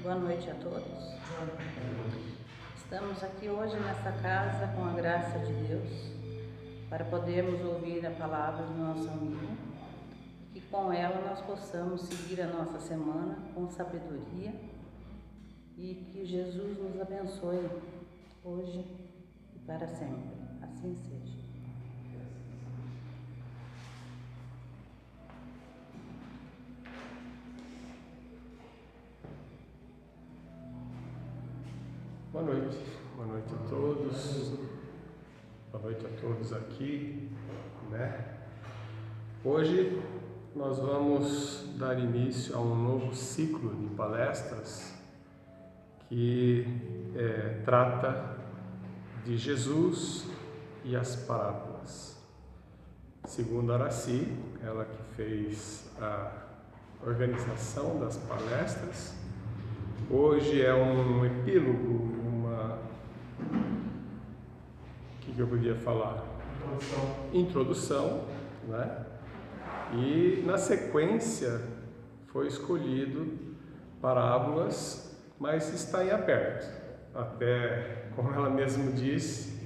Boa noite a todos. Estamos aqui hoje nesta casa com a graça de Deus para podermos ouvir a palavra do nosso amigo e com ela nós possamos seguir a nossa semana com sabedoria e que Jesus nos abençoe hoje e para sempre. Assim seja. Boa noite a todos, boa noite a todos aqui, né? Hoje nós vamos dar início a um novo ciclo de palestras que trata de Jesus e as parábolas. Segundo Araci, ela que fez a organização das palestras, hoje é um epílogo, o que eu podia falar? Introdução, né? E na sequência foi escolhido parábolas, mas está em aberto. Até, como ela mesma disse,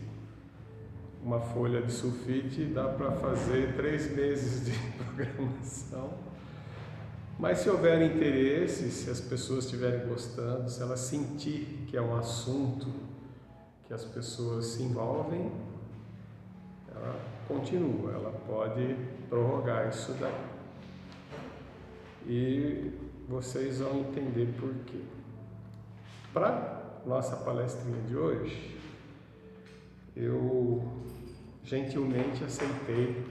uma folha de sulfite dá para fazer 3 meses de programação. Mas se houver interesse, se as pessoas estiverem gostando, se ela sentir que é um assunto que as pessoas se envolvem, ela continua, ela pode prorrogar isso daí. E vocês vão entender por quê. Para nossa palestrinha de hoje, eu gentilmente aceitei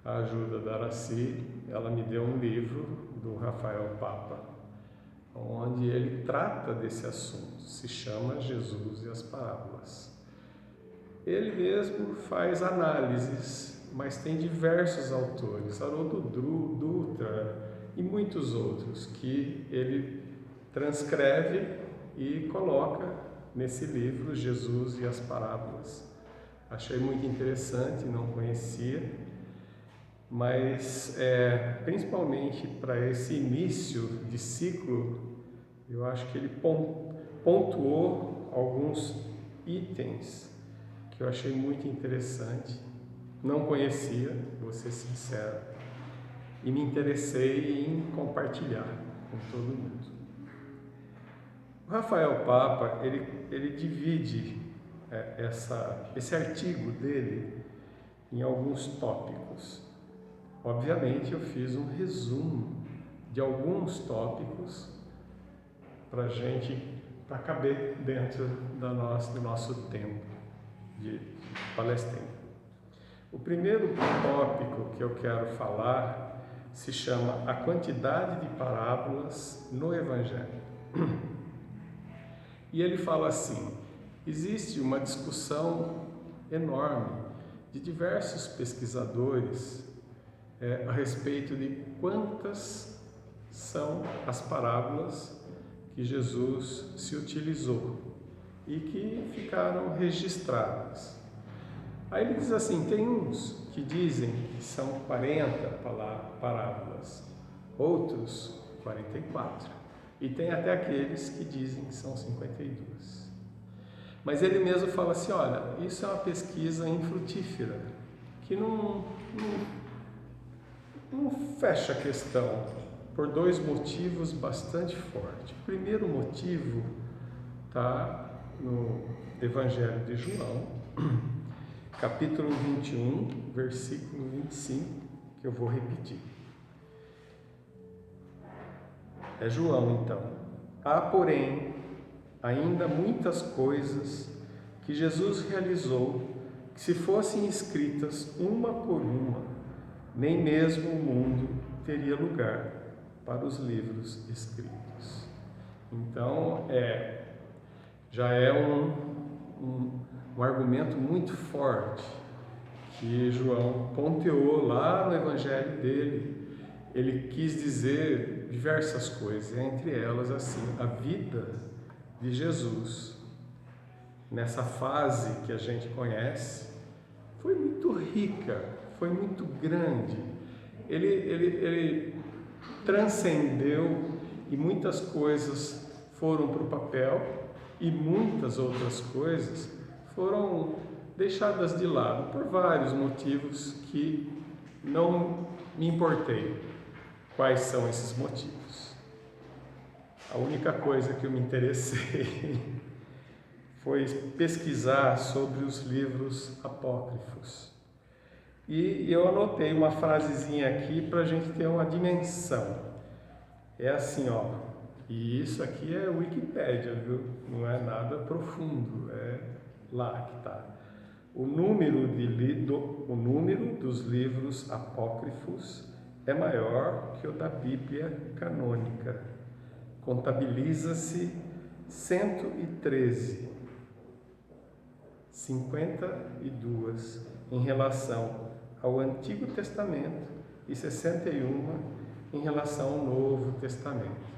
a ajuda da Araci. Ela me deu um livro do Rafael Papa, onde ele trata desse assunto, se chama Jesus e as Parábolas. Ele mesmo faz análises, mas tem diversos autores, Haroldo Dutra e muitos outros, que ele transcreve e coloca nesse livro Jesus e as Parábolas. Achei muito interessante, não conhecia. Mas, principalmente para esse início de ciclo, eu acho que ele pontuou alguns itens que eu achei muito interessante. Não conhecia, vou ser sincero, e me interessei em compartilhar com todo mundo. O Rafael Papa, ele divide esse artigo dele em alguns tópicos. Obviamente eu fiz um resumo de alguns tópicos para caber dentro do nosso tempo de palestrinha. O primeiro tópico que eu quero falar se chama a quantidade de parábolas no Evangelho. E ele fala assim: existe uma discussão enorme de diversos pesquisadores a respeito de quantas são as parábolas que Jesus se utilizou e que ficaram registradas. Aí ele diz assim, tem uns que dizem que são 40 parábolas, outros 44, e tem até aqueles que dizem que são 52. Mas ele mesmo fala assim, olha, isso é uma pesquisa infrutífera, que não fecha a questão por 2 motivos bastante fortes. O primeiro motivo está no Evangelho de João, capítulo 21, versículo 25, que eu vou repetir. É João, então. Há, porém, ainda muitas coisas que Jesus realizou que, se fossem escritas uma por uma, nem mesmo o mundo teria lugar para os livros escritos. Então, já é um argumento muito forte que João pontuou lá no Evangelho dele. Ele quis dizer diversas coisas, entre elas, assim, a vida de Jesus, nessa fase que a gente conhece, foi muito rica, foi muito grande. Ele transcendeu e muitas coisas foram para o papel e muitas outras coisas foram deixadas de lado por vários motivos que não me importei quais são esses motivos. A única coisa que eu me interessei foi pesquisar sobre os livros apócrifos. E eu anotei uma frasezinha aqui para a gente ter uma dimensão. É assim, ó, e isso aqui é Wikipédia, viu? Não é nada profundo, é lá que está. O número dos livros apócrifos é maior que o da Bíblia canônica. Contabiliza-se 113, 52 em relação ao Antigo Testamento e 61 em relação ao Novo Testamento.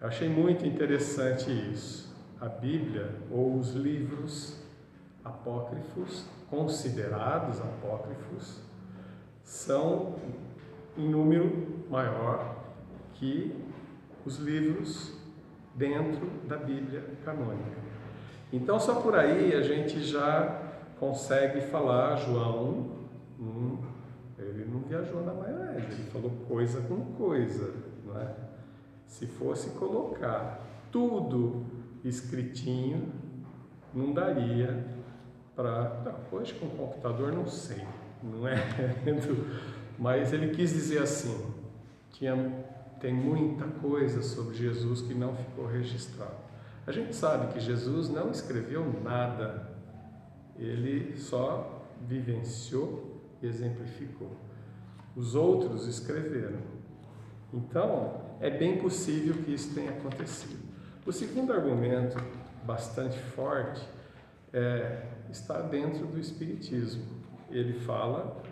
Eu achei muito interessante isso. A Bíblia, ou os livros apócrifos, considerados apócrifos, são em número maior que os livros dentro da Bíblia canônica. Então, só por aí a gente já consegue falar. João, ele não viajou na maionese, ele falou coisa com coisa, não é? Se fosse colocar tudo escritinho, não daria para... Hoje com o computador não sei, não é? Mas ele quis dizer assim, tem muita coisa sobre Jesus que não ficou registrado. A gente sabe que Jesus não escreveu nada, ele só vivenciou e exemplificou. Os outros escreveram. Então, é bem possível que isso tenha acontecido. O segundo argumento, bastante forte, está dentro do Espiritismo. Ele fala,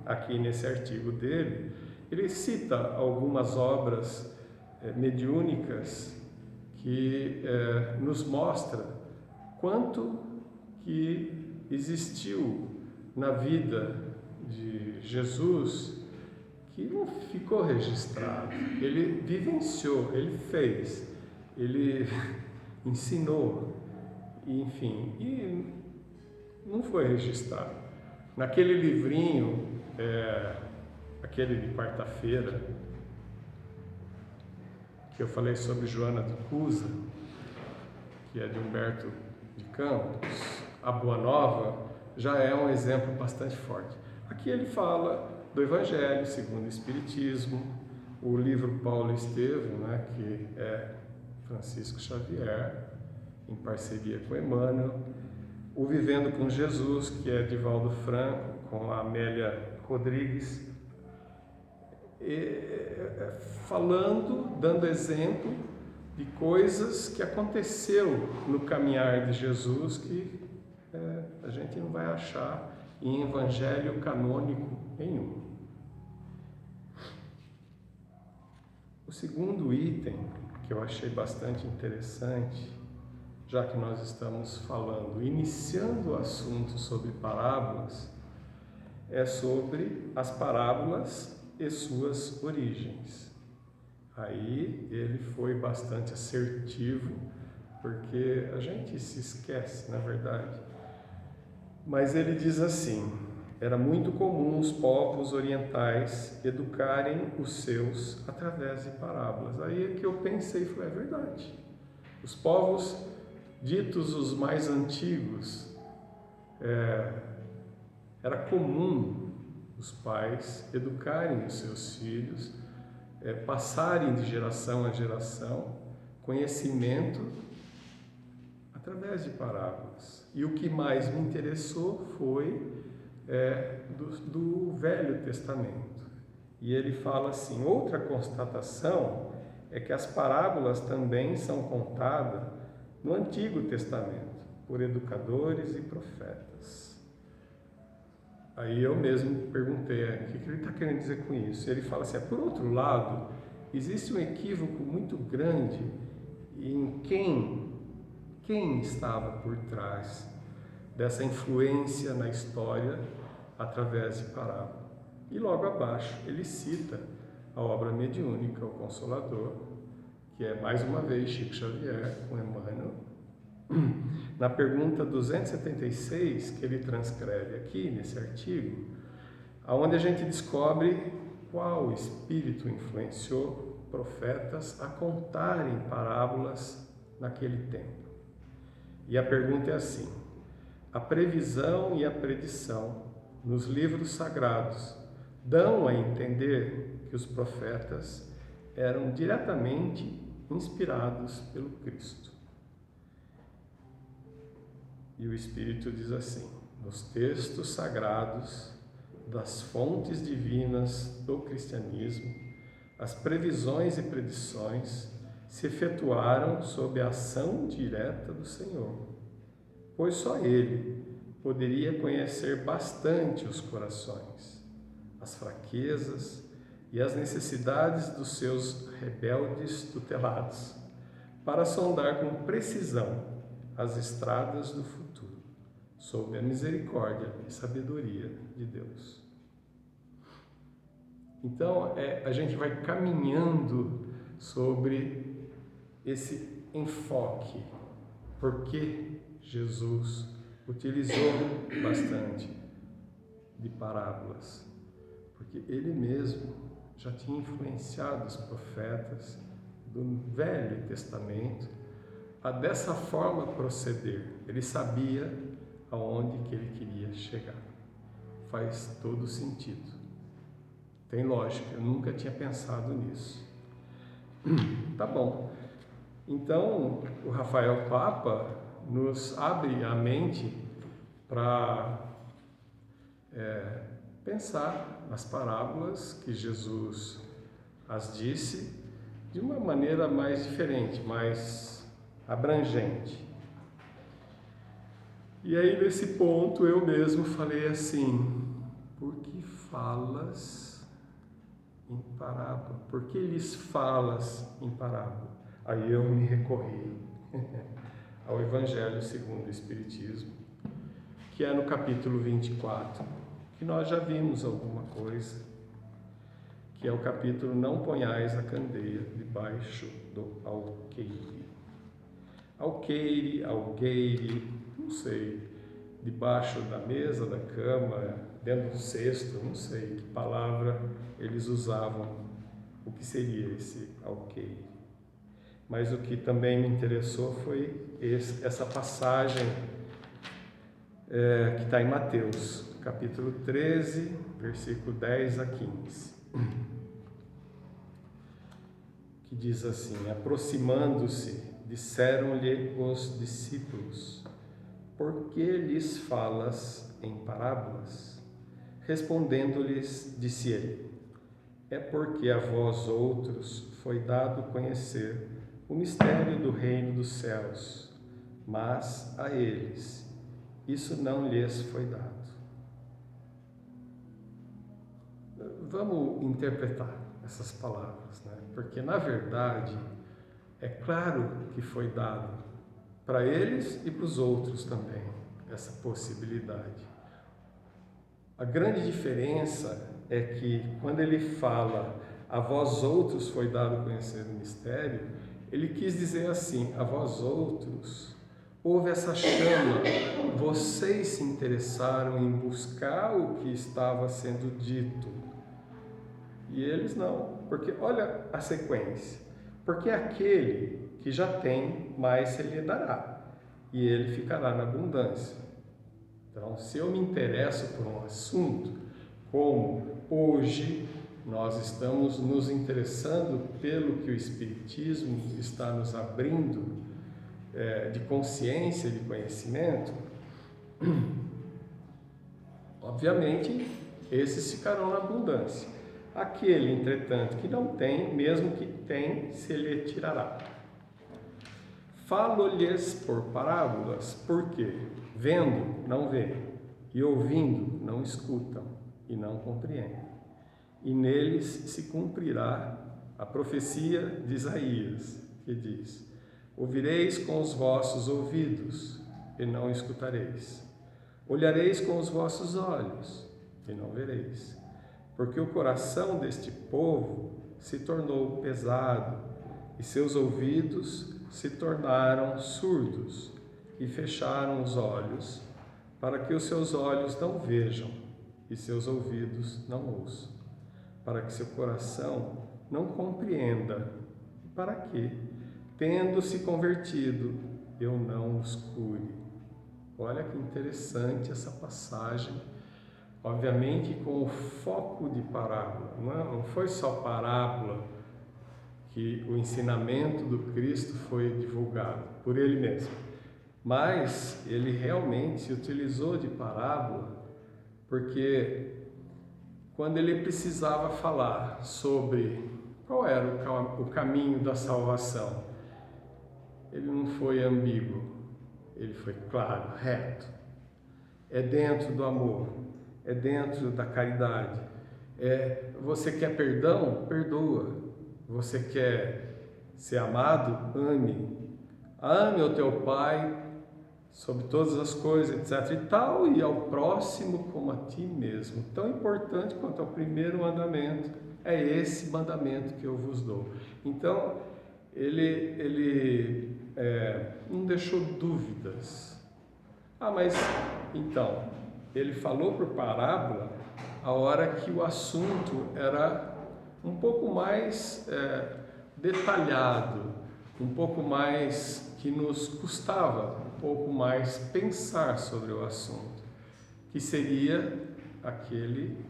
aqui nesse artigo dele, ele cita algumas obras mediúnicas que nos mostra quanto que existiu na vida de Jesus que não ficou registrado. Ele vivenciou, ele fez, ele ensinou, enfim, e não foi registrado. Naquele livrinho, aquele de quarta-feira, que eu falei sobre Joana de Cusa, que é de Humberto de Campos, a Boa Nova, já é um exemplo bastante forte. Aqui ele fala do Evangelho segundo o Espiritismo, o livro Paulo e Estevão, né, que é Francisco Xavier, em parceria com Emmanuel, o Vivendo com Jesus, que é Divaldo Franco, com a Amélia Rodrigues, falando, dando exemplo de coisas que aconteceu no caminhar de Jesus que a gente não vai achar em evangelho canônico nenhum. O segundo item, que eu achei bastante interessante, já que nós estamos falando, iniciando o assunto sobre parábolas, é sobre as parábolas e suas origens. Aí ele foi bastante assertivo, porque a gente se esquece, na verdade. Mas ele diz assim: era muito comum os povos orientais educarem os seus através de parábolas. Aí é que eu pensei, falei, é verdade. Os povos ditos os mais antigos, era comum os pais educarem os seus filhos, passarem de geração a geração conhecimento através de parábolas. E o que mais me interessou foi do Velho Testamento. E ele fala assim: outra constatação é que as parábolas também são contadas no Antigo Testamento por educadores e profetas. Aí eu mesmo perguntei, o que ele está querendo dizer com isso? Ele fala assim, por outro lado, existe um equívoco muito grande em quem estava por trás dessa influência na história através de parábola. E logo abaixo ele cita a obra mediúnica, o Consolador, que é mais uma vez Chico Xavier com Emmanuel. Na pergunta 276, que ele transcreve aqui nesse artigo, aonde a gente descobre qual espírito influenciou profetas a contarem parábolas naquele tempo. E a pergunta é assim: a previsão e a predição nos livros sagrados dão a entender que os profetas eram diretamente inspirados pelo Cristo. E o Espírito diz assim: nos textos sagrados das fontes divinas do cristianismo, as previsões e predições se efetuaram sob a ação direta do Senhor, pois só Ele poderia conhecer bastante os corações, as fraquezas e as necessidades dos seus rebeldes tutelados, para sondar com precisão as estradas do futuro, sob a misericórdia e sabedoria de Deus. Então, a gente vai caminhando sobre esse enfoque, porque Jesus utilizou bastante de parábolas, porque ele mesmo já tinha influenciado os profetas do Velho Testamento a dessa forma proceder. Ele sabia aonde que ele queria chegar. Faz todo sentido. Tem lógica, eu nunca tinha pensado nisso. Tá bom. Então, o Rafael Papa nos abre a mente para pensar nas parábolas que Jesus as disse de uma maneira mais diferente, mais abrangente. E aí, nesse ponto, eu mesmo falei assim: por que falas em parábola? Por que lhes falas em parábola? Aí eu me recorri ao Evangelho segundo o Espiritismo, que é no capítulo 24, que nós já vimos alguma coisa, que é o capítulo Não ponhais a candeia debaixo do alqueire. Alqueire, algueire, não sei, debaixo da mesa, da cama, dentro do cesto, não sei que palavra eles usavam, o que seria esse alqueire. Mas o que também me interessou foi essa passagem que está em Mateus, capítulo 13, versículo 10 a 15, que diz assim: aproximando-se, disseram-lhe os discípulos: por que lhes falas em parábolas? Respondendo-lhes, disse ele: é porque a vós outros foi dado conhecer o mistério do reino dos céus, mas a eles isso não lhes foi dado. Vamos interpretar essas palavras, né? Porque na verdade é claro que foi dado para eles e para os outros também essa possibilidade. A grande diferença é que quando ele fala a vós outros foi dado conhecer o mistério, ele quis dizer assim: a vós outros houve essa chama, vocês se interessaram em buscar o que estava sendo dito. E eles não, porque olha a sequência: porque aquele que já tem, mais se lhe dará, e ele ficará na abundância. Então, se eu me interesso por um assunto, como hoje nós estamos nos interessando pelo que o Espiritismo está nos abrindo de consciência, de conhecimento, obviamente esses ficarão na abundância. Aquele, entretanto, que não tem, mesmo que tem, se lhe tirará. Falo-lhes por parábolas, porque vendo, não vêem, e ouvindo, não escutam, e não compreendem. E neles se cumprirá a profecia de Isaías, que diz: ouvireis com os vossos ouvidos, e não escutareis. Olhareis com os vossos olhos, e não vereis. Porque o coração deste povo se tornou pesado e seus ouvidos se tornaram surdos e fecharam os olhos, para que os seus olhos não vejam e seus ouvidos não ouçam, para que seu coração não compreenda, para que, tendo-se convertido, eu não os cure. Olha que interessante essa passagem, obviamente com o foco de parábola. Não foi só parábola que o ensinamento do Cristo foi divulgado por ele mesmo, mas ele realmente se utilizou de parábola porque quando ele precisava falar sobre qual era o caminho da salvação, ele não foi ambíguo, ele foi claro, reto. É dentro do amor, é dentro da caridade. Você quer perdão? Perdoa. Você quer ser amado? Ame. Ame o teu pai sobre todas as coisas, etc. e tal, e ao próximo como a ti mesmo. Tão importante quanto ao primeiro mandamento, é esse mandamento que eu vos dou. Então, ele não deixou dúvidas. Mas, então, ele falou por parábola a hora que o assunto era um pouco mais detalhado, um pouco mais que nos custava um pouco mais pensar sobre o assunto, que seria aquele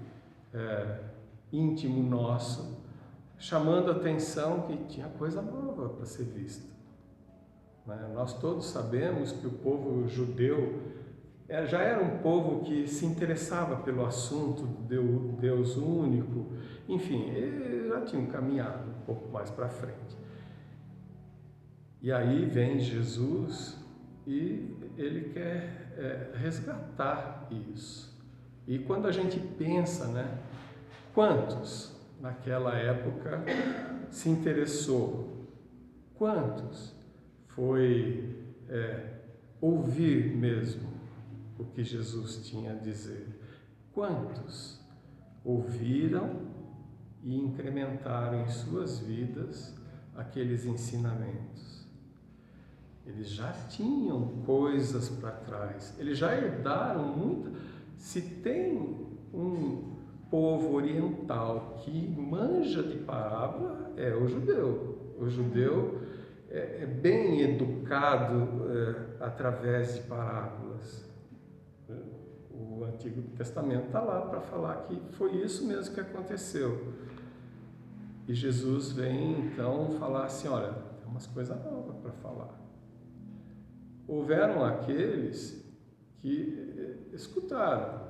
íntimo nosso, chamando a atenção que tinha coisa nova para ser vista. Nós todos sabemos que o povo judeu já era um povo que se interessava pelo assunto do Deus único, enfim, eles já tinham caminhado um pouco mais para frente. E aí vem Jesus e ele quer resgatar isso. E quando a gente pensa, quantos naquela época se interessou? Quantos foi ouvir mesmo o que Jesus tinha a dizer? Quantos ouviram e incrementaram em suas vidas aqueles ensinamentos? Eles já tinham coisas para trás, eles já herdaram muita. Se tem um povo oriental que manja de parábola, é o judeu. O judeu é bem educado através de parábolas. O Antigo Testamento está lá para falar que foi isso mesmo que aconteceu. E Jesus vem então falar assim, olha, tem umas coisas novas para falar. Houveram aqueles que escutaram.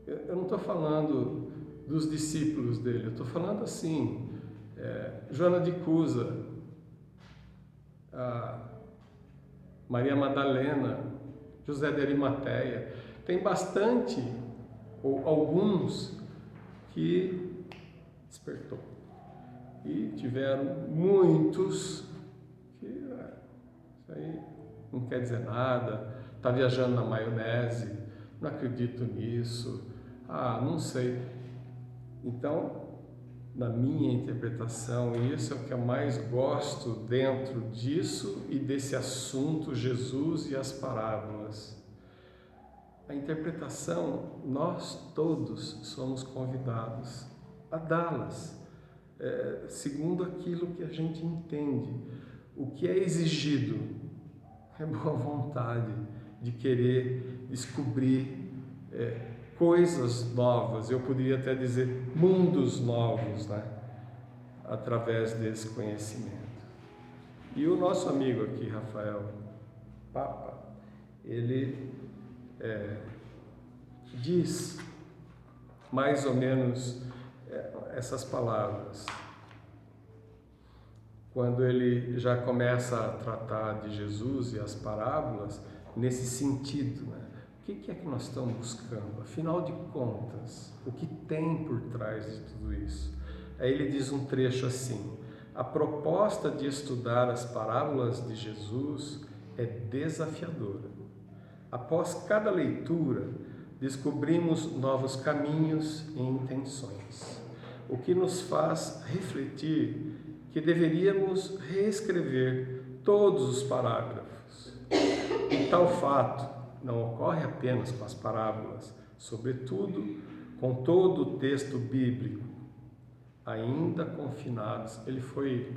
Eu não estou falando dos discípulos dele, eu estou falando assim, Joana de Cusa, Maria Madalena, José de Arimateia. Tem bastante, ou alguns, que despertou. E tiveram muitos que isso aí não quer dizer nada, está viajando na maionese, não acredito nisso, não sei. Então, na minha interpretação, isso é o que eu mais gosto dentro disso e desse assunto Jesus e as parábolas. A interpretação, nós todos somos convidados a dá-las, segundo aquilo que a gente entende. O que é exigido é boa vontade de querer descobrir coisas novas, eu poderia até dizer mundos novos, através desse conhecimento. E o nosso amigo aqui, Rafael Papa, ele diz mais ou menos essas palavras. Quando ele já começa a tratar de Jesus e as parábolas nesse sentido, O que é que nós estamos buscando? Afinal de contas, o que tem por trás de tudo isso? Aí ele diz um trecho assim: a proposta de estudar as parábolas de Jesus é desafiadora. Após cada leitura, descobrimos novos caminhos e intenções. o que nos faz refletir que deveríamos reescrever todos os parágrafos. E tal fato não ocorre apenas com as parábolas, sobretudo com todo o texto bíblico, ainda confinados. Ele foi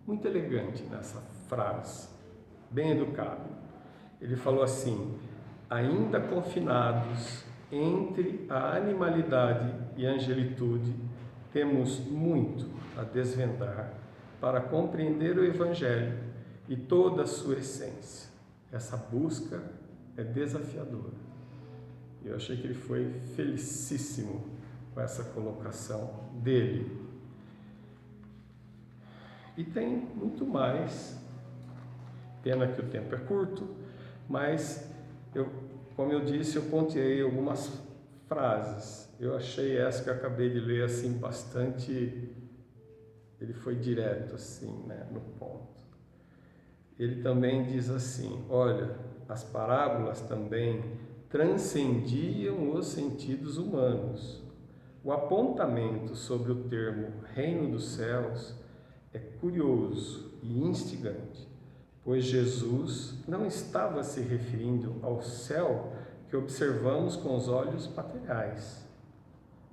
muito elegante nessa frase, bem educado. Ele falou assim: ainda confinados entre a animalidade e a angelitude, temos muito a desvendar para compreender o Evangelho e toda a sua essência. Essa busca é desafiadora. Eu achei que ele foi felicíssimo com essa colocação dele. E tem muito mais, pena que o tempo é curto, mas como eu disse, eu pontuei algumas frases. Eu achei essa que eu acabei de ler assim bastante, ele foi direto assim, né, no ponto. Ele também diz assim: olha, as parábolas também transcendiam os sentidos humanos. O apontamento sobre o termo reino dos céus é curioso e instigante, pois Jesus não estava se referindo ao céu que observamos com os olhos materiais,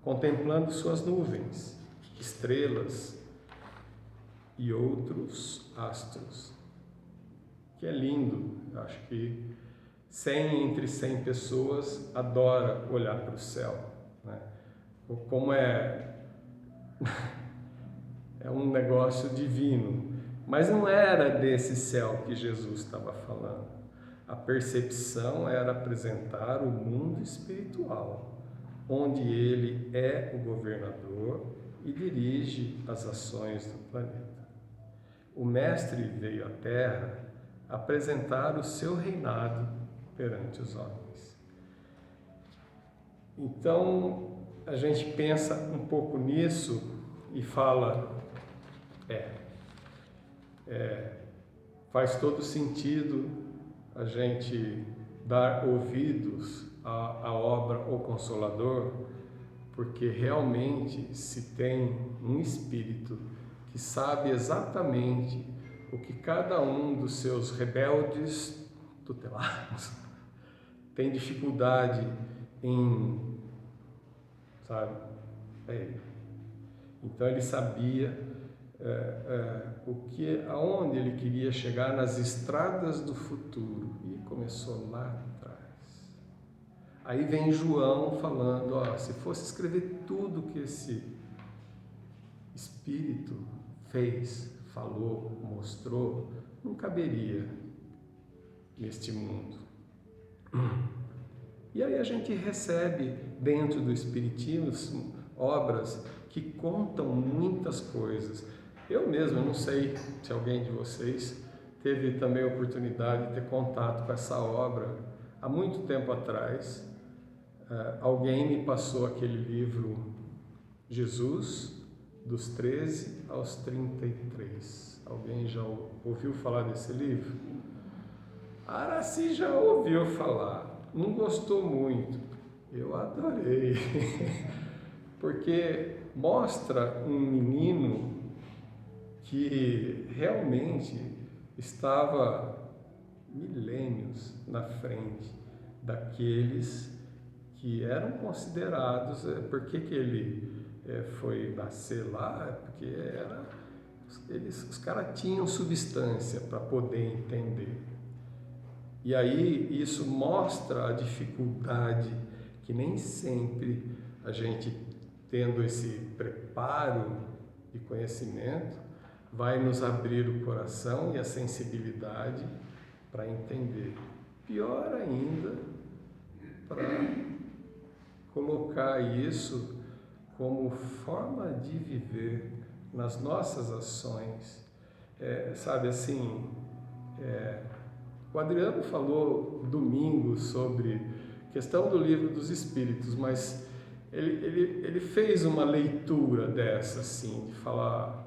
contemplando suas nuvens, estrelas e outros astros, que é lindo. Eu acho que 100 entre 100 pessoas adora olhar para o céu, né? Como é um negócio divino, mas não era desse céu que Jesus estava falando. A percepção era apresentar o mundo espiritual, onde ele é o governador e dirige as ações do planeta. O Mestre veio à Terra apresentar o seu reinado perante os homens. Então, a gente pensa um pouco nisso e fala, faz todo sentido a gente dar ouvidos à obra O Consolador, porque realmente se tem um Espírito que sabe exatamente o que cada um dos seus rebeldes tutelados tem dificuldade em, sabe? Então ele sabia aonde ele queria chegar nas estradas do futuro, e começou lá atrás. Aí vem João falando, se fosse escrever tudo que esse Espírito fez, falou, mostrou, não caberia neste mundo. E aí a gente recebe dentro do Espiritismo obras que contam muitas coisas. Eu mesmo, não sei se alguém de vocês teve também a oportunidade de ter contato com essa obra. Há muito tempo atrás, alguém me passou aquele livro Jesus, dos 13 aos 33. Alguém já ouviu falar desse livro? Araci já ouviu falar, não gostou muito. Eu adorei, porque mostra um menino que realmente estava milênios na frente daqueles que eram considerados. Por que ele foi nascer lá? Porque os caras tinham substância para poder entender. E aí isso mostra a dificuldade que nem sempre a gente, tendo esse preparo de conhecimento, vai nos abrir o coração e a sensibilidade para entender. Pior ainda, para colocar isso como forma de viver nas nossas ações. Sabe assim, o Adriano falou domingo sobre questão do Livro dos Espíritos, mas ele fez uma leitura dessa, assim, de falar,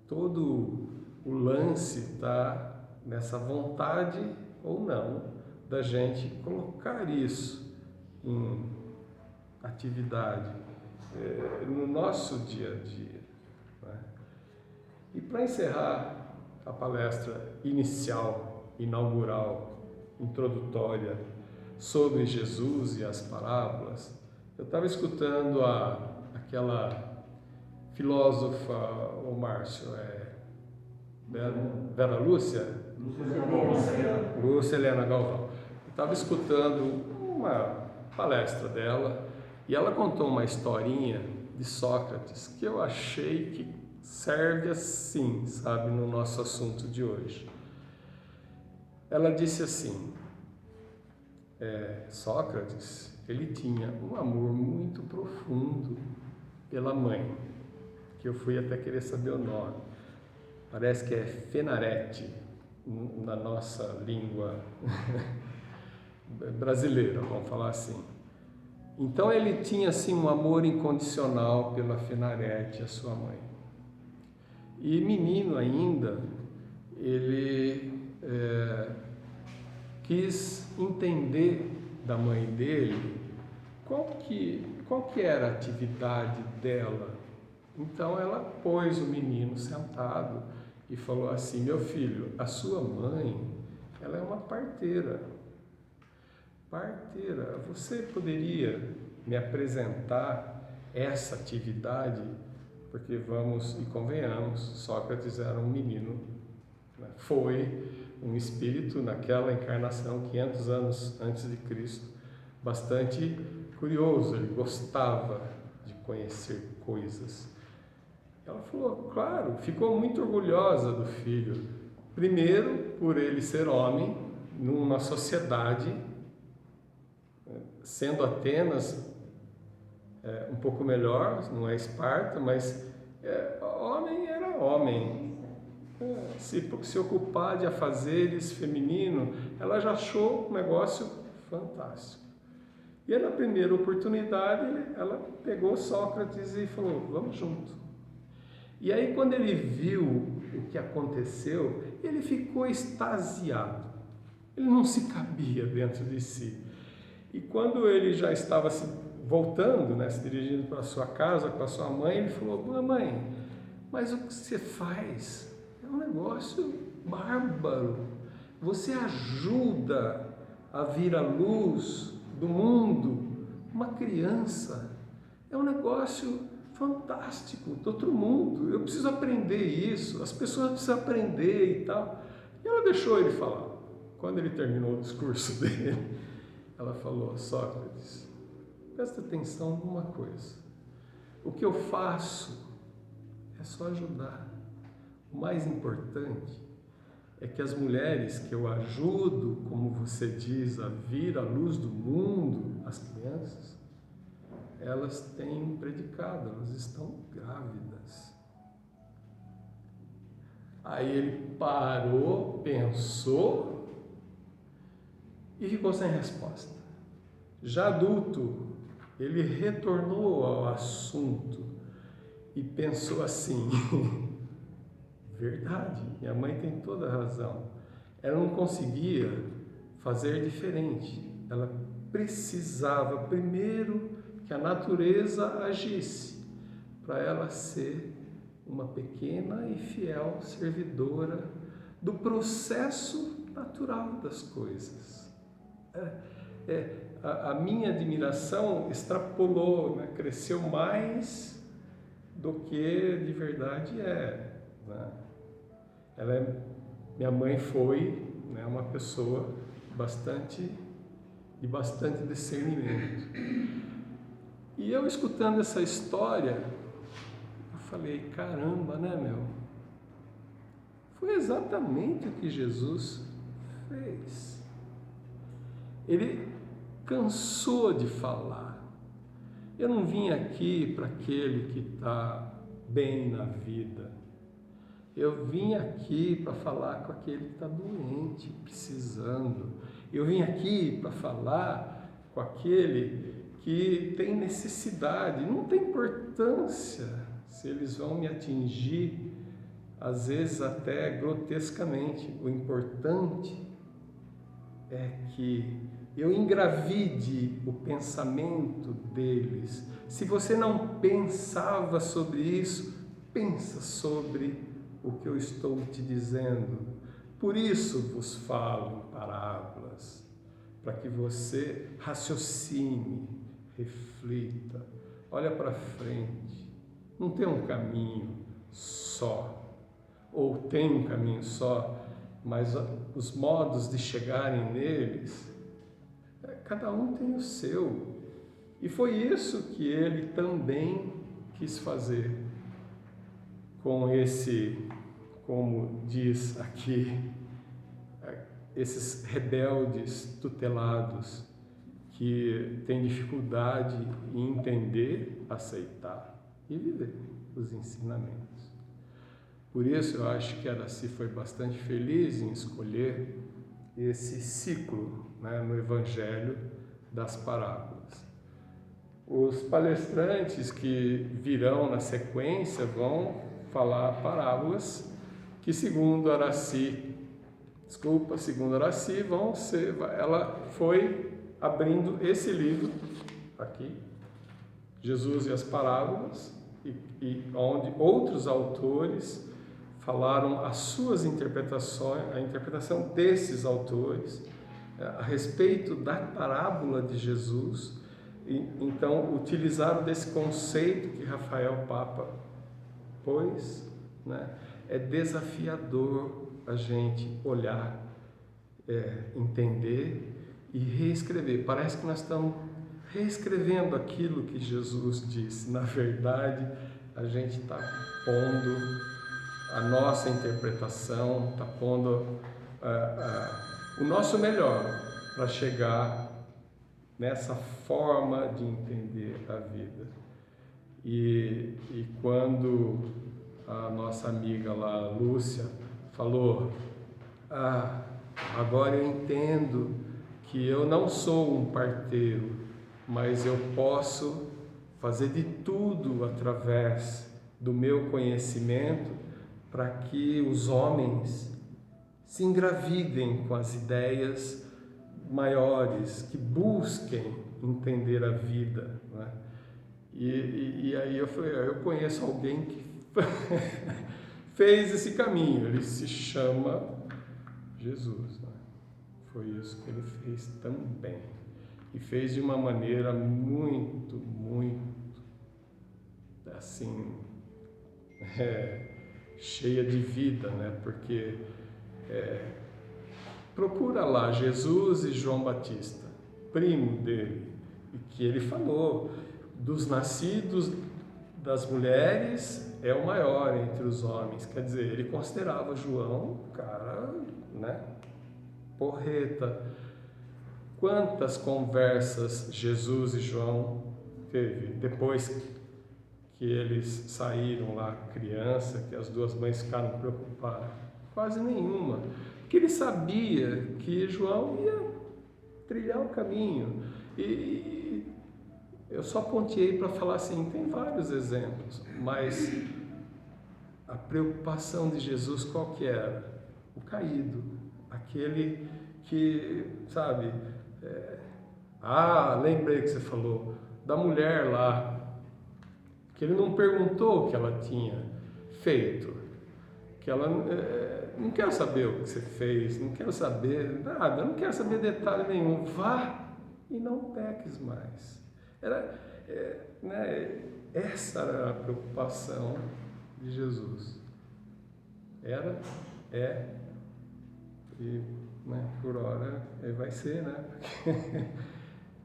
todo o lance está nessa vontade ou não da gente colocar isso em atividade no nosso dia a dia, né? E para encerrar a palestra inaugural, introdutória sobre Jesus e as parábolas, eu estava escutando aquela filósofa, o Márcio, Vera Lúcia? Lúcia Helena Galvão. Eu estava escutando uma palestra dela e ela contou uma historinha de Sócrates que eu achei que serve assim, sabe, no nosso assunto de hoje. Ela disse assim, Sócrates, ele tinha um amor muito profundo pela mãe, que eu fui até querer saber o nome. Parece que é Fenarete, na nossa língua brasileira, vamos falar assim. Então ele tinha assim um amor incondicional pela Fenarete, a sua mãe. E menino ainda, ele quis entender da mãe dele qual que era a atividade dela. Então ela pôs o menino sentado e falou assim, meu filho, a sua mãe, ela é uma parteira. Parteira, você poderia me apresentar essa atividade? Porque vamos e convenhamos, Sócrates era um menino, né? Foi um espírito naquela encarnação, 500 anos antes de Cristo, bastante curioso, ele gostava de conhecer coisas. Ela falou, claro, ficou muito orgulhosa do filho. Primeiro, por ele ser homem, numa sociedade, sendo Atenas um pouco melhor, não é Esparta, mas homem era homem. Se ocupar de afazeres feminino, ela já achou um negócio fantástico. E na primeira oportunidade, ela pegou Sócrates e falou, vamos junto. E aí, quando ele viu o que aconteceu, ele ficou extasiado. Ele não se cabia dentro de si. E quando ele já estava se voltando, né, se dirigindo para a sua casa com a sua mãe, ele falou, mãe, mas o que você faz é um negócio bárbaro. Você ajuda a vir à luz do mundo uma criança. É um negócio fantástico, do outro mundo. Eu preciso aprender isso, as pessoas precisam aprender e tal. E ela deixou ele falar. Quando ele terminou o discurso dele, ela falou, Sócrates, presta atenção numa coisa. O que eu faço é só ajudar. O mais importante é que as mulheres que eu ajudo, como você diz, a vir à luz do mundo, as crianças, elas têm predicado, elas estão grávidas. Aí ele parou, pensou e ficou sem resposta. Já adulto, ele retornou ao assunto e pensou assim, verdade, minha mãe tem toda a razão. Ela não conseguia fazer diferente. Ela precisava primeiro que a natureza agisse para ela ser uma pequena e fiel servidora do processo natural das coisas. A minha admiração extrapolou, né? Cresceu mais do que de verdade é. Né? Minha mãe foi, né, uma pessoa de bastante discernimento. E eu escutando essa história, eu falei, caramba, né, meu? Foi exatamente o que Jesus fez. Ele cansou de falar. Eu não vim aqui para aquele que está bem na vida. Eu vim aqui para falar com aquele que está doente, precisando. Eu vim aqui para falar com aquele que tem necessidade. Não tem importância se eles vão me atingir, às vezes até grotescamente. O importante é que eu engravide o pensamento deles. Se você não pensava sobre isso, pensa sobre o que eu estou te dizendo. Por isso vos falo em parábolas, para que você raciocine, reflita, olha para frente. Não tem um caminho só, ou tem um caminho só, mas os modos de chegarem neles, cada um tem o seu. E foi isso que ele também quis fazer com esse, como diz aqui, esses rebeldes tutelados que têm dificuldade em entender, aceitar e viver os ensinamentos. Por isso eu acho que Araci foi bastante feliz em escolher esse ciclo, né, no Evangelho das parábolas. Os palestrantes que virão na sequência vão falar parábolas que, segundo Araci, ela foi abrindo esse livro aqui, Jesus e as Parábolas, e onde outros autores falaram as suas interpretações, a interpretação desses autores a respeito da parábola de Jesus. E então utilizaram desse conceito que Rafael Papa pôs, né? É desafiador a gente olhar, entender e reescrever. Parece que nós estamos reescrevendo aquilo que Jesus disse. Na verdade, a gente está pondo a nossa interpretação, está pondo o nosso melhor para chegar nessa forma de entender a vida. E quando a nossa amiga lá, Lúcia, falou: agora eu entendo que eu não sou um parteiro, mas eu posso fazer de tudo através do meu conhecimento para que os homens se engravidem com as ideias maiores, que busquem entender a vida, né? E aí eu falei, eu conheço alguém que fez esse caminho, ele se chama Jesus, né? Foi isso que ele fez também, e fez de uma maneira muito, muito assim, cheia de vida, né? Porque procura lá Jesus e João Batista, primo dele, e que ele falou: dos nascidos das mulheres é o maior entre os homens. Quer dizer, ele considerava João um cara, né, porreta. Quantas conversas Jesus e João teve depois que eles saíram lá criança, que as duas mães ficaram preocupadas? Quase nenhuma, porque ele sabia que João ia trilhar o caminho. E eu só pontuei para falar assim, tem vários exemplos, mas a preocupação de Jesus qual que era? O caído, aquele que, sabe, lembrei que você falou da mulher lá, que ele não perguntou o que ela tinha feito, que ela não quer saber o que você fez, não quero saber nada, não quero saber detalhe nenhum, vá e não peques mais. Essa era a preocupação de Jesus. E, né, por hora vai ser, né?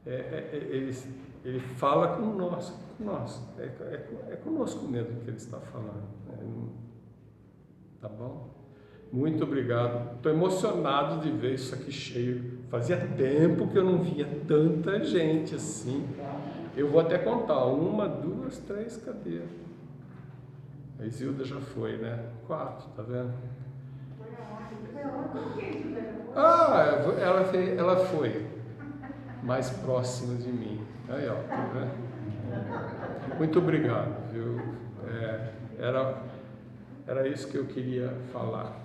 Ele fala com nós, é conosco mesmo que ele está falando. Tá bom? Muito obrigado. Estou emocionado de ver isso aqui cheio. Fazia tempo que eu não via tanta gente assim. Eu vou até contar. 1, 2, 3, cadê? A Isilda já foi, né? 4, tá vendo? Ela foi mais próxima de mim. Aí, ó, tá vendo? Muito obrigado, viu? Era isso que eu queria falar.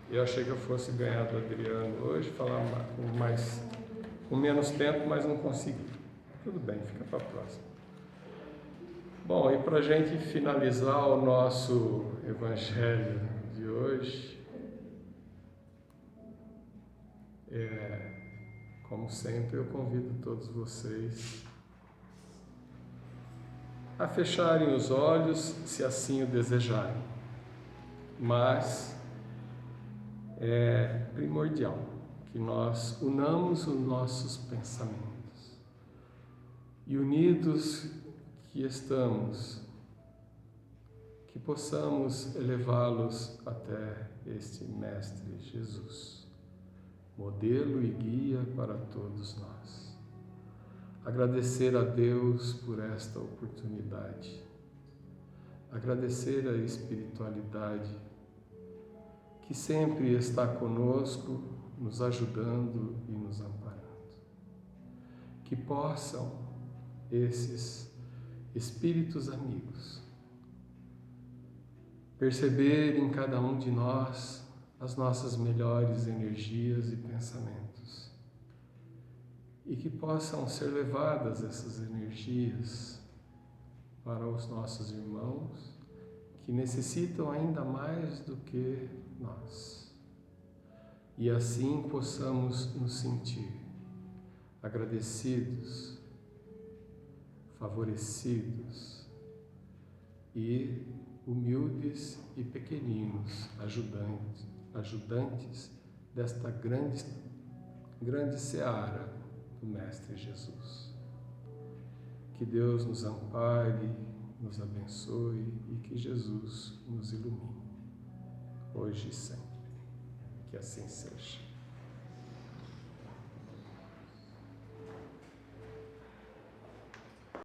Eu achei que eu fosse ganhar do Adriano hoje, falar com mais com menos tempo, mas não consegui. Tudo bem, fica para a próxima. Bom, e para a gente finalizar o nosso evangelho de hoje, como sempre, eu convido todos vocês a fecharem os olhos, se assim o desejarem. Mas é primordial que nós unamos os nossos pensamentos. E unidos que estamos, que possamos elevá-los até este Mestre Jesus, modelo e guia para todos nós. Agradecer a Deus por esta oportunidade, agradecer a espiritualidade que sempre está conosco, nos ajudando e nos amparando. Que possam esses espíritos amigos perceber em cada um de nós as nossas melhores energias e pensamentos, e que possam ser levadas essas energias para os nossos irmãos que necessitam ainda mais do que nós, e assim possamos nos sentir agradecidos, favorecidos e humildes e pequeninos ajudantes desta grande seara do Mestre Jesus. Que Deus nos ampare, nos abençoe e que Jesus nos ilumine, hoje e sempre. Que assim seja.